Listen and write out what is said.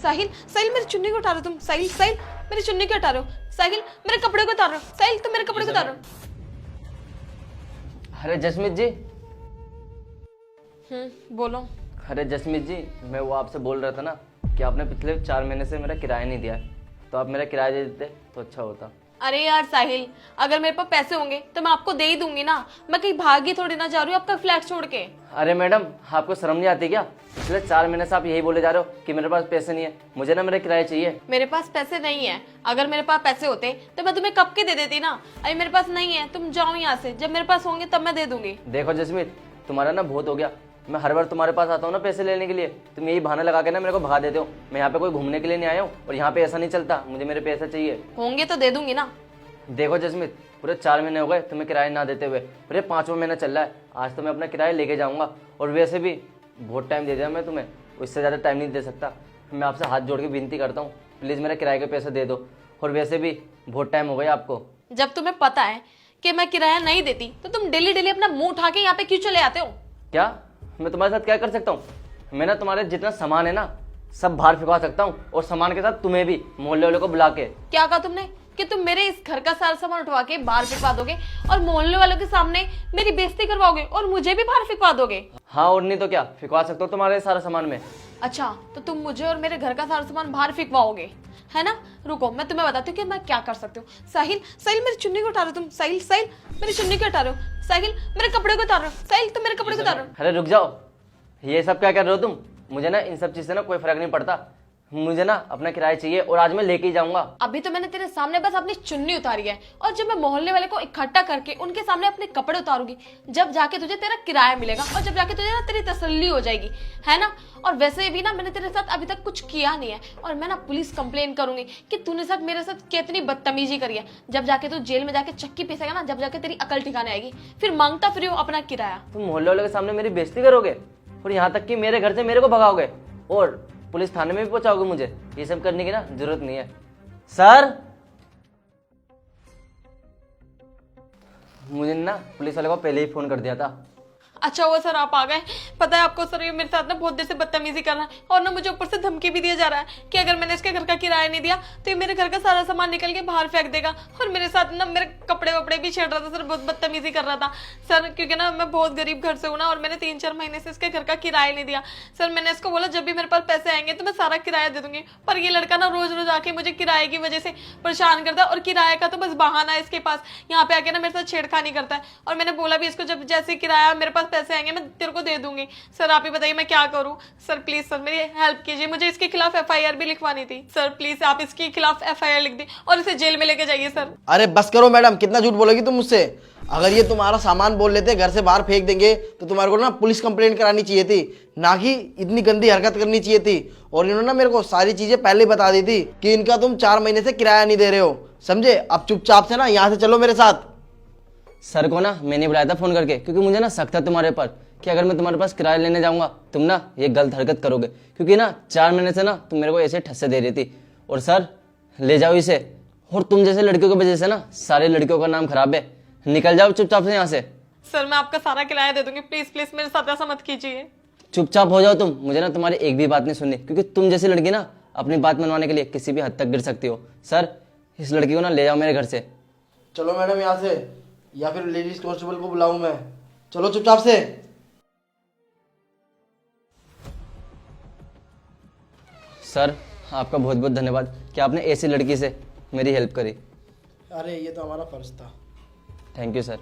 साहिल साहिल मेरी चुन्नी को उतारो तुम। साहिल साहिल मेरी चुन्नी को उतारो। साहिल मेरे कपड़े को उतारो। साहिल तुम मेरे कपड़े को उतारो। अरे जसमीत जी। बोलो। अरे जसमीत जी, मैं वो आपसे बोल रहा था ना कि आपने पिछले 4 महीने से मेरा किराया नहीं दिया है, तो आप मेरा किराया दे देते तो अच्छा होता। अरे यार साहिल, अगर मेरे पास पैसे होंगे तो मैं आपको दे ही दूंगी ना। मैं कहीं भागी थोड़ी ना जा रही हूँ आपका फ्लैट छोड़ के। अरे मैडम, आपको शर्म नहीं आती क्या? पिछले 4 महीने से आप यही बोले जा रहे हो कि मेरे पास पैसे नहीं है, मुझे ना मेरा किराया चाहिए। मेरे पास पैसे नहीं है। अगर मेरे पास पैसे होते तो मैं तुम्हें कब के दे देती ना। अरे मेरे पास नहीं है, तुम जाओ यहाँ से। जब मेरे पास होंगे तब मैं दे दूंगी। देखो जसमीत, तुम्हारा ना बहुत हो गया। मैं हर बार तुम्हारे पास आता हूँ ना पैसे लेने के लिए, तुम यही बहाना लगा के ना मेरे को भगा देते हो। मैं यहाँ पे कोई घूमने के लिए नहीं आया हूँ और यहाँ पे ऐसा नहीं चलता, मुझे मेरे पैसे चाहिए। होंगे तो दे दूंगी ना। देखो जसमीत, पूरे 4 महीने हो गए तुम्हें किराया ना देते हुए, पूरे 5वां महीना चल रहा है। आज तो मैं अपना किराया लेके जाऊंगा, और वैसे भी बहुत टाइम दे दिया मैं तुम्हें, उससे ज़्यादा टाइम नहीं दे सकता। मैं आपसे हाथ जोड़ के विनती करता हूँ, प्लीज़ मेरा किराए के पैसे दे दो। और वैसे भी बहुत टाइम हो गया आपको। जब तुम्हें पता है कि मैं किराया नहीं देती तो तुम डेली डेली अपना मुंह उठा के यहाँ पे क्यों चले आते हो? क्या मैं तुम्हारे साथ क्या कर सकता हूँ? मैं ना तुम्हारे जितना सामान है ना सब बाहर फिकवा सकता हूँ, और सामान के साथ तुम्हें भी मोहल्ले वाले को बुला के। क्या कहा तुमने कि तुम मेरे इस घर का सारा सामान उठवा के बाहर फिकवा दोगे और मोहल्ले वालों के सामने मेरी बेइज्जती करवाओगे और मुझे भी बाहर फिकवा दोगे? हाँ और नहीं तो क्या, फिकवा सकता हूँ तुम्हारे सारा सामान में। अच्छा, तो तुम मुझे और मेरे घर का सारा सामान बाहर फिकवाओगे, है ना? रुको, मैं तुम्हें बताती हूँ कि मैं क्या कर सकती हूँ। साहिल साहिल मेरी चुन्नी को उतारो तुम। साहिल साहिल मेरी चुन्नी को उतारो। साहिल मेरे कपड़े को उतारो। साहिल तुम मेरे कपड़े को उतारो। अरे रुक जाओ, ये सब क्या कर रहे हो तुम? मुझे ना इन सब चीज से ना कोई फर्क नहीं पड़ता, मुझे ना अपना किराया चाहिए और आज मैं लेके ही जाऊंगा। अभी तो मैंने तेरे सामने बस अपनी चुन्नी उतारी है, और जब मैं मोहल्ले वाले को इकट्ठा करके उनके सामने अपने कपड़े उतारूंगी, जब जाके तुझे तेरा किराया मिलेगा और जब जाके तुझे ना तेरी तसल्ली हो जाएगी, है ना? और वैसे भी ना मैंने तेरे साथ अभी तक कुछ किया नहीं है, और मैं ना पुलिस कंप्लेन करूंगी कि तूने साथ मेरे साथ कितनी बदतमीजी करी है। जब जाके तू जेल में जाके चक्की पीसेगा ना, जब जाके तेरी अकल ठिकाने आएगी, फिर मांगता फिर अपना किराया। तुम मोहल्ले वाले के सामने मेरी बेइज्जती करोगे और यहाँ तक कि मेरे घर से मेरे को भगाओगे और पुलिस थाने में भी पहुंचाओगे। मुझे ये सब करने की ना जरूरत नहीं है। सर, मुझे ना पुलिस वाले को पहले ही फोन कर दिया था। अच्छा हुआ सर आप आ गए। पता है आपको सर, ये मेरे साथ ना बहुत देर से बदतमीजी कर रहा है, और ना मुझे ऊपर से धमकी भी दिया जा रहा है कि अगर मैंने इसके घर का किराया नहीं दिया तो ये मेरे घर का सारा सामान निकल के बाहर फेंक देगा। और मेरे साथ ना मेरे कपड़े वपड़े भी छेड़ रहा था सर, बहुत बदतमीजी कर रहा था सर, क्योंकि ना मैं बहुत गरीब घर से हूँ ना, और मैंने 3-4 महीने से इसके घर का किराया नहीं दिया। सर मैंने इसको बोला जब भी मेरे पास पैसे आएंगे तो मैं सारा किराया दे दूंगी, पर ये लड़का ना रोज रोज आके मुझे किराए की वजह से परेशान करता है, और किराए का तो बस बहाना है इसके पास। यहाँ पे आके ना मेरे साथ छेड़खानी करता है, और मैंने बोला भी इसको जब जैसे किराया मेरे पास पैसे आएंगे मैं तेरे को दे दूंगी। सर आप ही बताइए मैं क्या करूं? सर प्लीज सर मेरी हेल्प कीजिए, मुझे इसके खिलाफ एफआईआर भी लिखवानी थी। सर प्लीज आप इसके खिलाफ एफआईआर लिख दें और इसे जेल में लेके जाइए सर। अरे बस करो मैडम, कितना झूठ बोलोगी तुम मुझसे? अगर ये तुम्हारा सामान बोल लेते घर से बाहर फेंक देंगे तो तुम्हारे को ना पुलिस कंप्लेंट करानी चाहिए थी, ना कि इतनी गंदी हरकत करनी चाहिए थी। और इन्होंने ना मेरे को सारी चीजें पहले बता दी थी कि इनका तुम 4 महीने से किराया नहीं दे रहे हो, समझे? अब चुपचाप से ना यहाँ से चलो मेरे साथ। सर को ना मैंने बुलाया था फोन करके, क्योंकि मुझे ना शक था तुम्हारे पर कि अगर मैं तुम्हारे पास किराया लेने जाऊंगा तुम ना ये गलत हरकत करोगे, क्योंकि ना 4 महीने से ना तुम मेरे को ऐसे ठस्से दे रही थी। और सर ले जाओ इसे, और तुम जैसे लड़कियों की वजह से ना सारे लड़कियों का नाम खराब है। निकल जाओ चुपचाप से यहाँ से। सर मैं आपका सारा किराया दे दूंगी, प्लीज प्लीज मेरे साथ ऐसा मत कीजिए। चुपचाप हो जाओ तुम, मुझे ना तुम्हारी एक भी बात नहीं सुननी, क्योंकि तुम जैसी लड़की ना अपनी बात मनवाने के लिए किसी भी हद तक गिर सकती हो। सर इस लड़की को ना ले जाओ मेरे घर से। चलो मैडम यहाँ से, या फिर लेडीज कांस्टेबल को बुलाऊं मैं? चलो चुपचाप से। सर आपका बहुत बहुत धन्यवाद कि आपने ऐसी लड़की से मेरी हेल्प करी। अरे ये तो हमारा फर्ज था। Thank you sir.